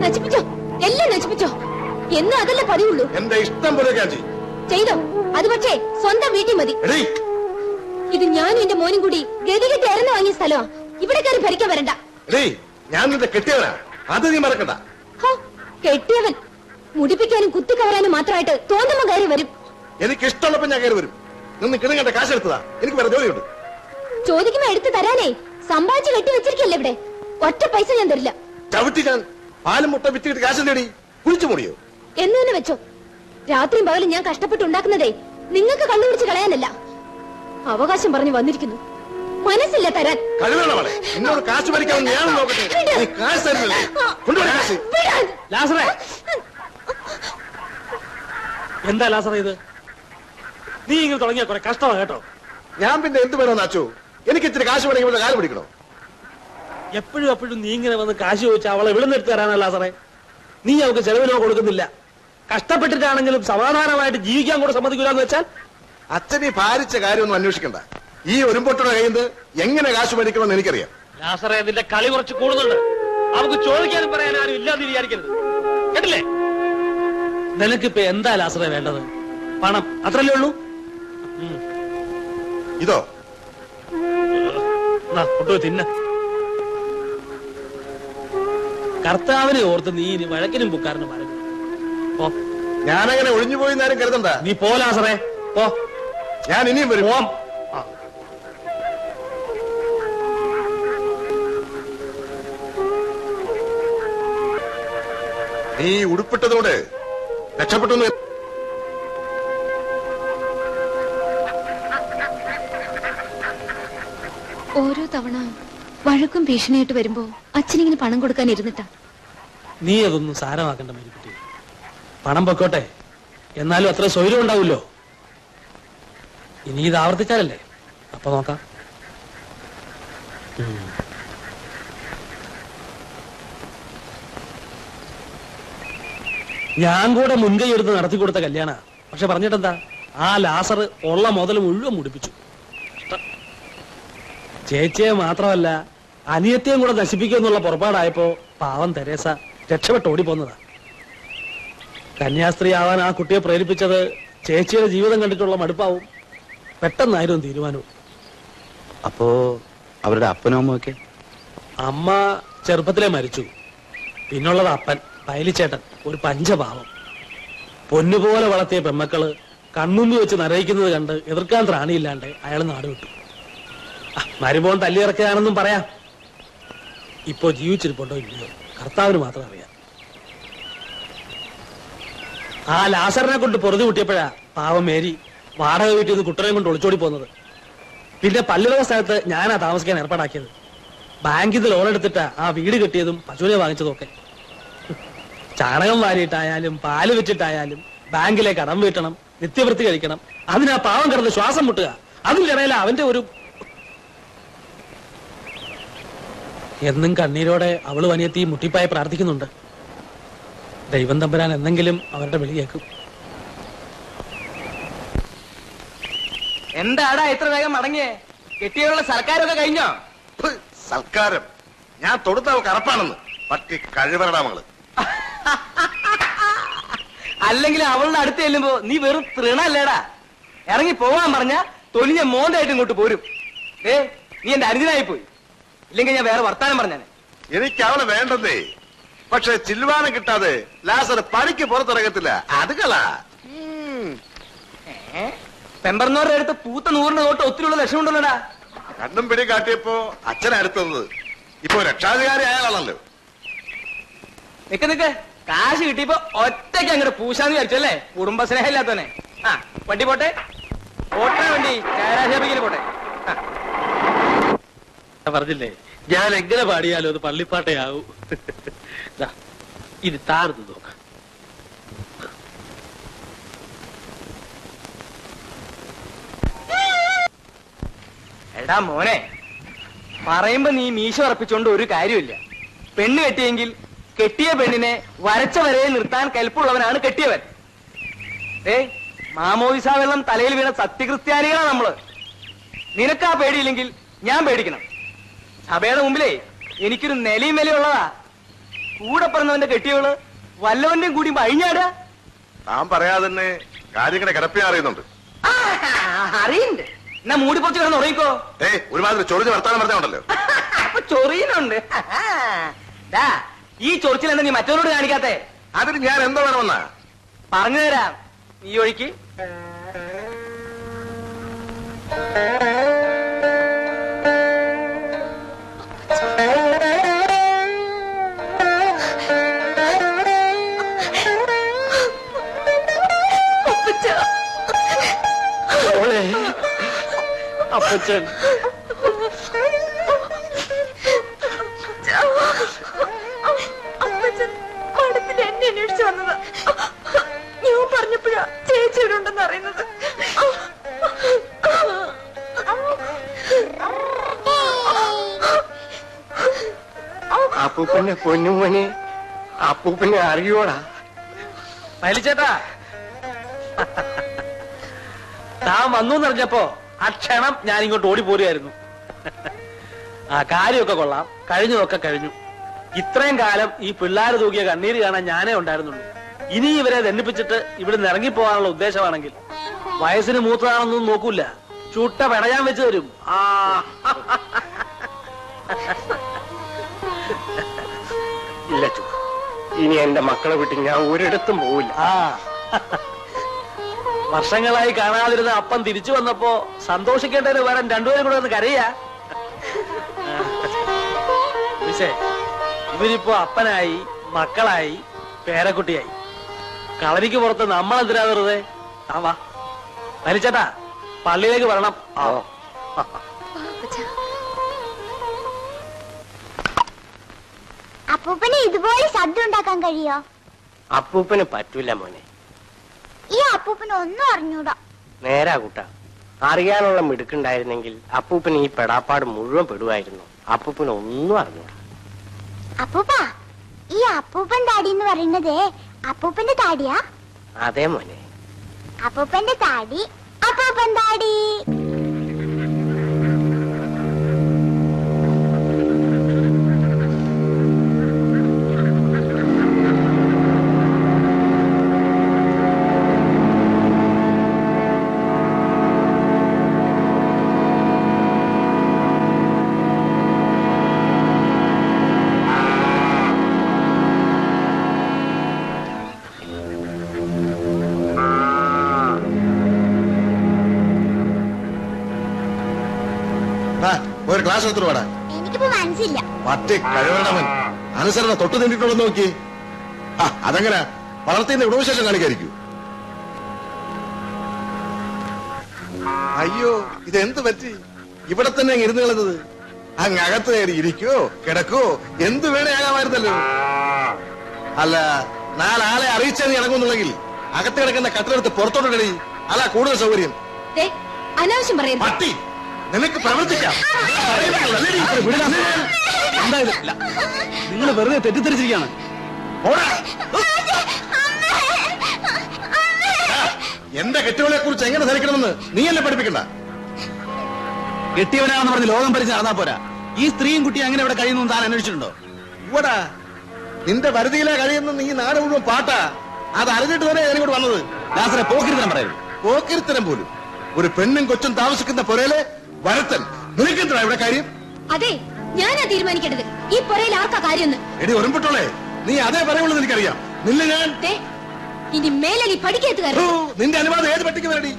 നശിപ്പിച്ചോ, എല്ലാം നശിപ്പിച്ചോ. എന്നും അതല്ലേ പതിവുള്ളൂ. എന്റെ ഇഷ്ടം പോലെ ചെയ്തോ. അത് പക്ഷേ സ്വന്തം വീട്ടിൽ മതി. ഇത് ഞാനും എന്റെ മോനും കൂടി ഗതികെട്ട് ഇറന്നു വാങ്ങിയ സ്ഥലമാ. ഇവിടെ കയറി ഭരിക്കാൻ വരണ്ട. ഞാൻ നിന്റെ കെട്ടിയവനാ, അത് നീ മറക്കണ്ട. കെട്ടിയവൻ മുടിപ്പിക്കാനും കുത്തിക്കവരാനും മാത്രമായിട്ട് തോന്നുമ്പോ കയറി വരും. എനിക്ക് ഇഷ്ടമുള്ളപ്പോ ഞാൻ കയറി വരും. നിന്ന് കിണങ്ങണ്ട കാശ് എടുത്തതാ. എനിക്ക് വേറെ ജോലിയുണ്ട്. ചോദിക്കുമ്പോ എടുത്ത് തരാനേ സമ്പാദിച്ച് കെട്ടി വെച്ചിരിക്കല്ലേ ഇവിടെ. ഒറ്റ പൈസ ഞാൻ തരില്ല. ചവിട്ടി ഞാൻ പാലും മുട്ട വിറ്റിട്ട് കാശ് നേടി കുളിച്ചു മൂടിയോ എന്ന് തന്നെ വെച്ചോ. രാത്രിയും പകലും ഞാൻ കഷ്ടപ്പെട്ടുണ്ടാക്കുന്നതേ നിങ്ങൾക്ക് കണ്ടുപിടിച്ച് കളയാനല്ല. അവകാശം പറഞ്ഞു വന്നിരിക്കുന്നു. മനസ്സില്ല തരാൻ. എന്നോട് കാശ് ഭരിക്കാൻ ഞാൻ നോക്കട്ടെ. കാശ് തരുന്നില്ലേ? എന്താ ലാസറ ഇത്? നീ ഇങ്ങനെ തുടങ്ങിയ കുറെ കഷ്ടമാണ് കേട്ടോ. ഞാൻ പിന്നെ എന്ത് വേണമെന്ന് അച്ചു? എനിക്ക് ഇത്തിരി കാശ് വേണമെങ്കിൽ കാല് പിടിക്കണോ? എപ്പോഴും നീ ഇങ്ങനെ വന്ന് കാശ് ചോദിച്ചാൽ അവളെ വിളുന്നെടുത്ത് തരാനാ ലാസറേ. നീ അവൾക്ക് ചെലവിനോ കൊടുക്കുന്നില്ല. കഷ്ടപ്പെട്ടിട്ടാണെങ്കിലും സമാധാനമായിട്ട് ജീവിക്കാൻ കൂടെ സമ്മതിക്കൂലെന്ന് വെച്ചാൽ അച്ഛനെ ഭാരിച്ച കാര്യമൊന്നും അന്വേഷിക്കണ്ട. ഈ ഒരുമ്പോട്ടുള്ള കയ്യിൽ നിന്ന് എങ്ങനെ കാശ് മേടിക്കണമെന്ന് എനിക്കറിയാം. ലാസറേ, നിന്റെ കളി കുറച്ച് കൂടുന്നുണ്ട്. അവർക്ക് ചോദിക്കാനും പറയാനും ആരും ഇല്ലാന്ന് വിചാരിക്കരുത്, കേട്ടില്ലേ? നിനക്കിപ്പോ എന്താ ലാസറേ വേണ്ടത്? പണം, അത്രല്ലേ ഉള്ളൂ? ഇതോ കൊണ്ടുപോയി തിന്ന. കർത്താവിനെ ഓർത്ത് നീ ഇനി വഴക്കിനും പുക്കാരനും മറന്നു. ഞാനങ്ങനെ ഒഴിഞ്ഞു പോയി നേരം കരുതണ്ട. നീ പോ ലാസറേ, പോ. ഞാൻ ഇനിയും വരും. നീ ഉടുപ്പിട്ടതോടെ രക്ഷപ്പെട്ടു. ഓരോ തവണ വഴക്കും ഭീഷണിയായിട്ട് വരുമ്പോ അച്ഛനിങ്ങനെ പണം കൊടുക്കാൻ ഇരുന്നിട്ടാ. നീ അതൊന്നും സാരമാക്കണ്ട മേരിക്കുട്ടി. പണം പൊക്കോട്ടെ, എന്നാലും അത്ര സ്വൈര്യം ഉണ്ടാവില്ലോ. ഇനി ഇത് ആവർത്തിച്ചാലല്ലേ, അപ്പൊ നോക്കാം. ഞാൻ കൂടെ മുൻകൈ എടുത്ത് നടത്തി കൊടുത്ത കല്യാണ. പക്ഷെ പറഞ്ഞിട്ടെന്താ, ആ ലാസർ ഉള്ള മുതൽ മുഴുവൻ മുടിപ്പിച്ചു. ചേച്ചിയെ മാത്രമല്ല അനിയത്തെയും കൂടെ നശിപ്പിക്കുമെന്നുള്ള പുറപ്പാടായപ്പോ പാവം തെരേസ രക്ഷപ്പെട്ട് ഓടിപ്പോന്നതാ. കന്യാസ്ത്രീ ആവാൻ ആ കുട്ടിയെ പ്രേരിപ്പിച്ചത് ചേച്ചിയുടെ ജീവിതം കണ്ടിട്ടുള്ള മടുപ്പാവും. പെട്ടെന്നായിരുന്നു തീരുമാനവും. അപ്പോ അവരുടെ അപ്പനും അമ്മയൊക്കെ? അമ്മ ചെറുപ്പത്തിലെ മരിച്ചു. പിന്നുള്ളത് അപ്പൻ പൈലിച്ചേട്ടൻ, ഒരു പഞ്ചപാവം. പൊന്നുപോലെ വളർത്തിയ പെമ്മക്കള് കൺമുമ്പ് വെച്ച് നരയിക്കുന്നത് കണ്ട് എതിർക്കാൻ ത്രാണിയില്ലാണ്ട് അയാൾ നാട് വിട്ടു. മരുമോൻ തല്ലിയിറക്കുകയാണെന്നും പറയാം. ഇപ്പോ ജീവിച്ചിരിപ്പുണ്ടോ ഇല്ലയോ കർത്താവിന് മാത്രം അറിയാം. ആ ലാസറിനെ കൊണ്ട് പൊറുതി കൂട്ടിയപ്പോഴാ പാവം മേരി വാടക വീട്ടിൽ നിന്ന് കുട്ടനെയും കൊണ്ട് ഒളിച്ചോടി പോകുന്നത്. പിന്നെ പള്ളിവക സ്ഥലത്ത് ഞാനാ താമസിക്കാൻ ഏർപ്പാടാക്കിയത്. ബാങ്കിൽ നിന്ന് ലോൺ എടുത്തിട്ടാ ആ വീട് കെട്ടിയതും പശുവിനെ വാങ്ങിച്ചതും ഒക്കെ. ചാണകം വാരിയിട്ടായാലും പാല് വെച്ചിട്ടായാലും ബാങ്കിലെ കടം വീട്ടണം, നിത്യവൃത്തി കഴിക്കണം. അതിനാ പാവം കിടന്ന് ശ്വാസം മുട്ടുക. അതിന്റെ ഇടയിൽ അവന്റെ ഒരു എന്നും കണ്ണീരോടെ അവള് വനിയെത്തി മുട്ടിപ്പായി പ്രാർത്ഥിക്കുന്നുണ്ട്. ദൈവം തമ്പുരാൻ എന്തെങ്കിലും അവരുടെ വിളി കേൾക്കും. എന്താടാ ഇത്ര വേഗം മടങ്ങിയേ? കെട്ടിയുള്ള സർക്കാരൊക്കെ കഴിഞ്ഞോ? സൽക്കാരം ഞാൻ തൊടുത്ത കറപ്പാണെന്ന് പറ്റി കഴിവരടാ മകള്. അല്ലെങ്കിൽ അവളുടെ അടുത്ത് ചെല്ലുമ്പോ നീ വെറും തൃണല്ലേടാ. ഇറങ്ങി പോവാൻ പറഞ്ഞ തൊലിഞ്ഞ മോന്തായിട്ട് ഇങ്ങോട്ട് പോരും. നീ എന്റെ അരുതിനായി പോയി. ഇല്ലെങ്കിൽ ഞാൻ വേറെ വർത്താനം പറഞ്ഞാണ്. എനിക്ക് അവളെ വേണ്ടതേ. പക്ഷെ ചില്ലുവാനം കിട്ടാതെ ലാസർ പണിക്ക് പുറത്തിറങ്ങത്തില്ല. അത് കളാ. പെമ്പർന്നോരുടെ അടുത്ത് പൂത്ത 100 നോട്ട് ഒത്തിരിയുള്ള ലക്ഷ്യമുണ്ടല്ലോടാ. കണ്ണും പിടി കാട്ടിയപ്പോ അച്ഛനടുത്തത് ഇപ്പൊ രക്ഷാധികാരി അയാളാണല്ലോ. നിക്ക് കാശ് കിട്ടിയപ്പോ ഒറ്റയ്ക്ക് അങ്ങോട്ട് പൂശാന്ന് വിചാരിച്ചല്ലേ? കുടുംബസ്നേഹം ഇല്ലാത്തവനെ. വണ്ടി പോട്ടെ, ഓട്ടാ വണ്ടി ചാരാശേപിക്കല് പോട്ടെ. പറഞ്ഞില്ലേ, ഞാൻ എങ്ങനെ പാടിയാലും അത് പള്ളിപ്പാട്ടയാവും. ഇത് താഴ്ന്നു നോക്ക. എടാ മോനെ, പറയുമ്പോ നീ മീശ ഉറപ്പിച്ചോണ്ട് ഒരു കാര്യമില്ല. പെണ്ണ് കെട്ടിയെങ്കിൽ കെട്ടിയ പെണ്ണിനെ വരച്ച വരയിൽ നിർത്താൻ കെൽപ്പുള്ളവനാണ് കെട്ടിയവൻ. മാമോദിസ വെള്ളം തലയിൽ വീണ സത്യക്രിസ്ത്യാനികളാ നമ്മള്. നിനക്കാ പേടിയില്ലെങ്കിൽ ഞാൻ പേടിക്കണം. സഭയുടെ മുമ്പിലേ എനിക്കൊരു നിലയും വിലയുള്ളതാ. കൂടെ പറഞ്ഞവന്റെ കെട്ടിയവള് വല്ലവന്റെയും കൂടി വഴിഞ്ഞാടാ. താൻ പറയാതെ തന്നെ കാര്യങ്ങളെ കിടപ്പിയാ അറിയുന്നുണ്ട്. അറിയുന്നുണ്ട്. എന്നാ മൂടിപ്പൊച്ച് കിടന്ന് ഉറങ്ങിക്കോ. ഒരുമാതിരി ചൊറിഞ്ഞ് വർത്താനം പറഞ്ഞുണ്ടല്ലോ. അപ്പൊ ചൊറിയുന്നുണ്ട്. ഈ ചൊറിച്ചിൽ എന്താ നീ മറ്റവരോട് കാണിക്കാത്തെ? അതിന് ഞാൻ എന്തോ വേണമെന്നാ പറഞ്ഞു തരാം. ഈ ഒഴിക്ക് അപ്പച്ചൻ പടത്തിൽ എന്നെ അന്വേഷിച്ചു വന്നത്. ഞാൻ പറഞ്ഞപ്പോഴാ ചേച്ചി ഇവിടെ ഉണ്ടെന്ന് അറിയുന്നത്. അപ്പൂപ്പന്റെ പൊന്നുമോനെ അപ്പൂപ്പനെ അറിയോടാ? വലിച്ചേട്ടാ, താൻ വന്നു എന്നറിഞ്ഞപ്പോ ആ ക്ഷണം ഞാൻ ഇങ്ങോട്ട് ഓടിപ്പോരുമായിരുന്നു. ആ കാര്യമൊക്കെ കൊള്ളാം, കഴിഞ്ഞതൊക്കെ കഴിഞ്ഞു. ഇത്രയും കാലം ഈ പിള്ളേര് തൂക്കിയ കണ്ണീര് കാണാൻ ഞാനേ ഉണ്ടായിരുന്നുള്ളൂ. ഇനി ഇവരെ ദണ്ഡിപ്പിച്ചിട്ട് ഇവിടുന്ന് ഇറങ്ങിപ്പോകാനുള്ള ഉദ്ദേശമാണെങ്കിൽ വയസ്സിന് മൂത്തതാണെന്നൊന്നും നോക്കൂല, ചുട്ട പെടയാൻ വെച്ച് തരും. ആ ഇല്ല ചു, ഇനി എന്റെ മക്കളെ വിട്ട് ഞാൻ ഒരിടത്തും പോവില്ല. ആ വർഷങ്ങളായി കാണാതിരുന്ന അപ്പൻ തിരിച്ചു വന്നപ്പോ സന്തോഷിക്കേണ്ടതിന് വേറെ രണ്ടുപേരും കൂടെ ഒന്ന് കരയാ. മിസ്സേ, ഇവരിപ്പോ അപ്പനായി, മക്കളായി, പേരക്കുട്ടിയായി. കളരിക്ക് പുറത്ത് നമ്മളെന്തിനാ വെറുതെ? ആ വാ വലിച്ചേട്ടാ, പള്ളിയിലേക്ക് വരണം. ആ അപ്പൂപ്പന് ഇതുപോലെ ശബ്ദം ഉണ്ടാക്കാൻ കഴിയോ? അപ്പൂപ്പന് പറ്റൂല മോനെ. ഈ അപ്പൂപ്പന് ഒന്നും അറിഞ്ഞൂടാ. നേരാ കൂട്ടാ, അറിയാനുള്ള മിടുക്കുണ്ടായിരുന്നെങ്കിൽ അപ്പൂപ്പന് ഈ പെടാപ്പാട് മുഴുവൻ പെടുവായിരുന്നു. അപ്പൂപ്പന് ഒന്നും അറിഞ്ഞൂടാ. അപ്പൂപ്പ, ഈ അപ്പൂപ്പൻ താടി എന്ന് പറയുന്നത് അപ്പൂപ്പന്റെ താടിയാ? അതെ മോനെ. അപ്പൂപ്പന്റെ താടി, അപ്പൂപ്പൻ താടി. ഒരു ക്ലാസ് എടുത്തു വേടാ. എനിക്കിപ്പോ മനസ്സില്ല. പറ്റി കഴിവണവൻ അനുസരണ തൊട്ട് നിന്നിട്ടുള്ളൂ നോക്കി. അതെങ്ങനെ വളർത്തിന്റെ വിടവശേഷം കാണിക്കായിരിക്കൂ? അയ്യോ, ഇതെന്ത് പറ്റി? ഇവിടെ തന്നെ അങ്ങ് ഇരുന്ന് കളഞ്ഞത്. അങ്ങ് അകത്ത് കയറി ഇരിക്കോ കിടക്കോ എന്ത് വേണേ ആകാമായിരുന്നല്ലോ. അല്ല, നാലാളെ അറിയിച്ചാൽ നീ ഇറങ്ങുന്നുണ്ടെങ്കിൽ അകത്ത് കിടക്കുന്ന കട്ടിലെടുത്ത് പുറത്തോട്ട് കളി. അല്ല കൂടുതൽ സൗകര്യം. അനാവശ്യം പറയുന്നു. പട്ടി, നിനക്ക് പ്രവർത്തിക്കാം. നിങ്ങൾ വെറുതെ തെറ്റിദ്ധരിച്ചിരിക്കുകയാണ്. എന്റെ കെട്ടികളെ കുറിച്ച് എങ്ങനെ ധരിക്കണമെന്ന് നീ എന്നെ പഠിപ്പിക്കണ്ട. കെട്ടിയവനാണെന്ന് പറഞ്ഞ് ലോകം പരിച്ച് നടന്നാ പോരാ. ഈ സ്ത്രീയും കുട്ടിയും അങ്ങനെ ഇവിടെ കഴിയുന്നു താൻ അന്വേഷിച്ചിട്ടുണ്ടോ? ഇവടാ നിന്റെ വരുതിയിലെ കഴിയുന്ന നീ നാട് മുഴുവൻ പാട്ടാ. അത് അറിഞ്ഞിട്ട് തന്നെ ഞാനിങ്ങോട്ട് വന്നത്. ലാസറെ പോക്കിരുത്തരം പറയരുത്. പോക്കിരുത്തരം പോലും. ഒരു പെണ്ണും കൊച്ചും താമസിക്കുന്ന പുരയിലെ വരത്തൻ. നിനക്കെന്താ ഇവിടെ കാര്യം? അതെ, ഞാനാ തീരുമാനിക്കേണ്ടത് ഈ പുറയിൽ ആർക്കാ കാര്യമെന്ന്. എടി ഒരുമ്പിട്ടോളെ, നീ അതേ പറയുള്ളൂ എനിക്കറിയാം. നിന്നെ ഞാൻ ഇനി മേലെ നീ പഠിക്കത്തുകാരൻ. നിന്റെ അനുവാദം ഏത് പട്ടിക്ക് വരടി?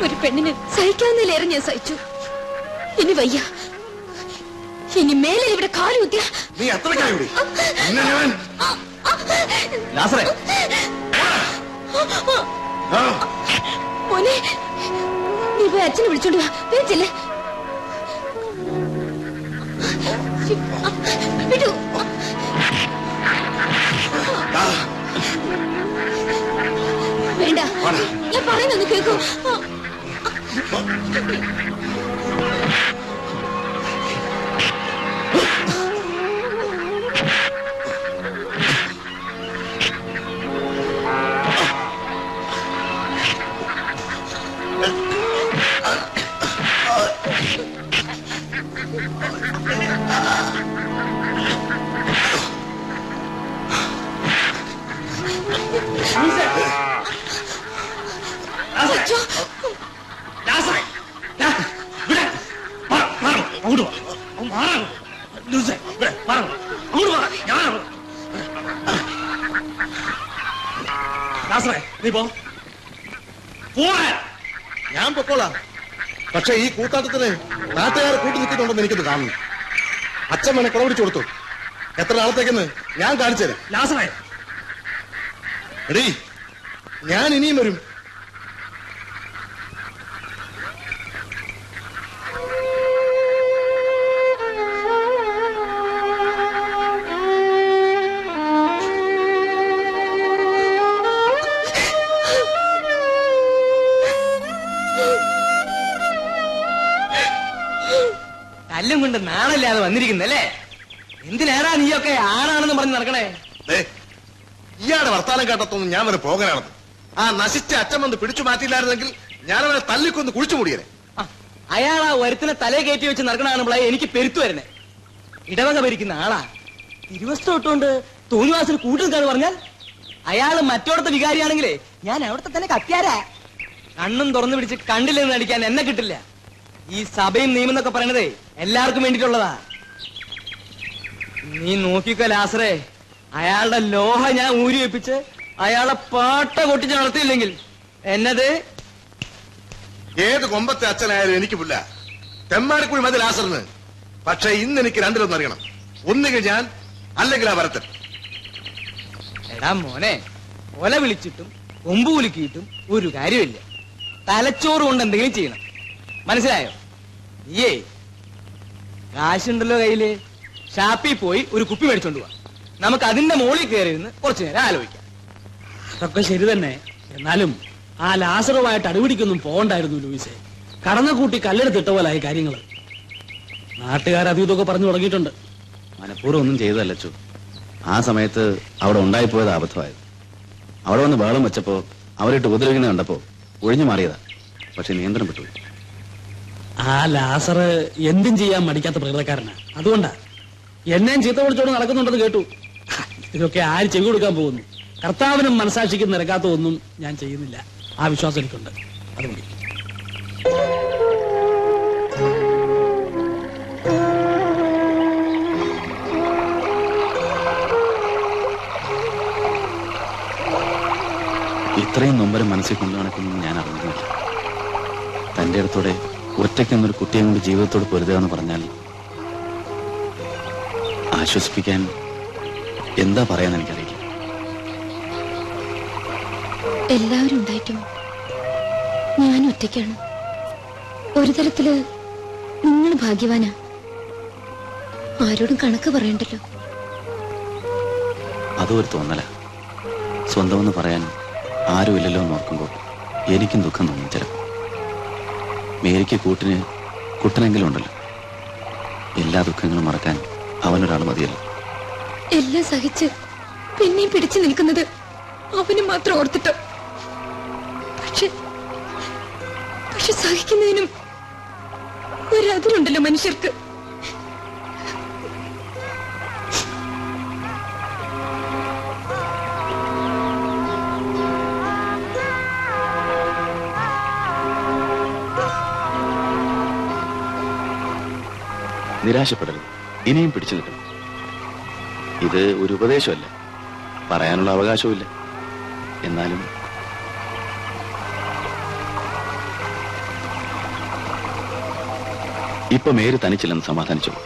ഒരു പെണ്ണിന് സഹിക്കാവുന്നതിലേറെ ഞാൻ സഹിച്ചു. ഇനി വയ്യ. ഇനി മേലെ ഇവിടെ കാലുകുത്തിയ നീ അത്രക്കായി കൂടി. ലാസറെ മോനെ, നീ പോയി അച്ഛനെ വിളിച്ചോണ്ട് വാ. വേച്ചില്ലേ വിട്ടു. വേണ്ട, ഞാൻ പറയുന്നൊന്ന് കേൾക്കൂ. നീ പോ. ഞാൻ പൊക്കോളാം. പക്ഷെ ഈ കൂത്താട്ടത്തിന് നാട്ടുകാർ കൂട്ടി നിൽക്കുന്നുണ്ടെന്ന് എനിക്കൊന്ന് കാണുന്നു. അച്ഛൻ വേണേ കുള പിടിച്ചു കൊടുത്തു. എത്ര നാളത്തേക്കെന്ന് ഞാൻ കാണിച്ചു തരാം. ലാസറേ, എടീ, ഞാൻ ഇനിയും വരും. കല്ലും കൊണ്ട് നാണല്ലാതെ വന്നിരിക്കുന്നല്ലേ? എന്തിനാടാ നീയൊക്കെ ആണാണെന്ന് പറഞ്ഞ് നടക്കണേ? ഇയാളുടെ വർത്താനം കേട്ടത്തൊന്നും ഞാൻ വരെ പോകാനാണെന്ന്. ആ നശിച്ച അച്ഛൻ വന്ന് പിടിച്ചു മാറ്റിയില്ലായിരുന്നെങ്കിൽ ഞാനവനെ തല്ലിക്കൊന്ന് കുഴിച്ചു മൂടിയനെ. അയാൾ ആ വരുത്തിനെ തലേ കയറ്റി വെച്ച് നടക്കണാണുമ്പോളെ എനിക്ക് പെരുത്തു വരുന്നേ. ഇടവക ഭരിക്കുന്ന ആളാ. തിരുവസ്ത്രം ഇട്ടുകൊണ്ട് തോന്നിവാസിന് കൂട്ടുനിൽക്കാന്ന് പറഞ്ഞാൽ അയാള് മറ്റോടത്തെ വികാരിയാണെങ്കിലേ ഞാൻ അവിടുത്തെ തന്നെ കത്തിയാരാ. കണ്ണും തുറന്നു പിടിച്ച് കണ്ടില്ലെന്ന് നടിക്കാൻ എന്നെ കിട്ടില്ല. ഈ സഭയും നിയമം എന്നൊക്കെ പറയണതേ എല്ലാവർക്കും വേണ്ടിയിട്ടുള്ളതാ. നീ നോക്കിക്കോ ലാസറേ, അയാളുടെ ലോഹ ഞാൻ ഊരി വെപ്പിച്ച് അയാളെ പാട്ട കൊട്ടിച്ച് നടത്തിയില്ലെങ്കിൽ എന്നത് ഏത് കൊമ്പത്തെ അച്ഛനായാലും എനിക്ക് പുല്ല. തെമ്മാടിക്കുഴി മതി ലാസറിന്. പക്ഷെ ഇന്ന് എനിക്ക് രണ്ടിലൊന്നും അറിയണം. ഒന്നുകിൽ ഞാൻ, അല്ലെങ്കിൽ ആ വരത്തൻ. എടാ മോനെ, ഒല വിളിച്ചിട്ടും കൊമ്പ് കുലുക്കിയിട്ടും ഒരു കാര്യമില്ല. തലച്ചോറ് കൊണ്ട് എന്തെങ്കിലും ചെയ്യണം. മനസ്സിലായോ? നീയേ കാശുണ്ടല്ലോ കയ്യില്, ഷാപ്പിൽ പോയി ഒരു കുപ്പി മേടിച്ചോണ്ട് പോവാ. നമുക്ക് അതിന്റെ മുകളിൽ കയറി ഇരുന്ന് കുറച്ചു നേരം ആലോചിക്കാം. അതൊക്കെ ശരി തന്നെ. എന്നാലും ആ ലാസറുമായിട്ട് അടിപിടിക്കൊന്നും പോകണ്ടായിരുന്നു ലൂയിസെ. കടന്ന കൂട്ടി കല്ലെടുത്തിട്ട പോലായി കാര്യങ്ങള്. നാട്ടുകാരതും ഇതൊക്കെ പറഞ്ഞു തുടങ്ങിയിട്ടുണ്ട്. മനഃപൂർവ്വം ഒന്നും ചെയ്തതല്ല അച്ചു. ആ സമയത്ത് അവിടെ ഉണ്ടായിപ്പോയത് അബദ്ധമായത്. അവിടെ വന്ന് ബഹളം വെച്ചപ്പോ അവരിട്ട് ഉപദ്രവിക്കുന്നത് കണ്ടപ്പോ ഒഴിഞ്ഞു മാറിയതാ. പക്ഷെ നിയന്ത്രണം വിട്ടുപോയി. ആ ലാസർ എന്തും ചെയ്യാൻ മടിക്കാത്ത പ്രകൃതക്കാരനാ. അതുകൊണ്ടാ എന്നെയും ചീത്ത വിളിച്ചോണ്ട് നടക്കുന്നുണ്ടെന്ന് കേട്ടു. ഇതൊക്കെ ആര് ചെവി കൊടുക്കാൻ പോകുന്നു? കർത്താവിനും മനസാക്ഷിക്കും നിരക്കാത്ത ഒന്നും ഞാൻ ചെയ്യുന്നില്ല. ആ വിശ്വാസം എനിക്കുണ്ട്. അതുകൊണ്ട് ഇത്രയും നൊമ്പരം മനസ്സിൽ കൊണ്ടു നടക്കുന്നു ഞാൻ അറിഞ്ഞില്ല. തന്റെ അടുത്തോടെ ഒറ്റയ്ക്കെന്നൊരു കുട്ടിയെ കൊണ്ട് ജീവിതത്തോട് പൊരുതുക എന്ന് പറഞ്ഞാൽ ആശ്വസിപ്പിക്കാൻ എന്താ പറയാന്ന് എനിക്കറിയില്ല. എല്ലാവരും ഉണ്ടായിട്ടും ഞാൻ ഒറ്റയ്ക്കാണ്. ഒരു തരത്തില് നിങ്ങൾ ഭാഗ്യവാനാ. ആരോടും കണക്ക് പറയണ്ടല്ലോ. അതും ഒരു തോന്നല. സ്വന്തമെന്ന് പറയാൻ ആരുമില്ലല്ലോ എന്ന് ഓർക്കുമ്പോൾ എനിക്കും ദുഃഖം തോന്നും ചിലപ്പോൾ. മേരിക്ക് കൂട്ടിന് കുട്ടനെങ്കിലും ഉണ്ടല്ലോ. എല്ലാ ദുഃഖങ്ങളും മറക്കാൻ അവനൊരാൾ മതിയല്ലോ. എല്ലാം സഹിച്ച് പിന്നെയും പിടിച്ചു നിൽക്കുന്നത് അവന് മാത്രം ഓർത്തിട്ടോ. പക്ഷെ സഹിക്കുന്നതിനും ഒരതിലുണ്ടല്ലോ മനുഷ്യർക്ക്. നിരാശപ്പെടരുത്. ഇനിയും പിടിച്ചു നിൽക്കണം. ഇത് ഒരു ഉപദേശമല്ല, പറയാനുള്ള അവകാശവുമില്ല. എന്നാലും ഇപ്പൊ മേരി തനിച്ചില്ലെന്ന് സമാധാനിച്ചോളൂ.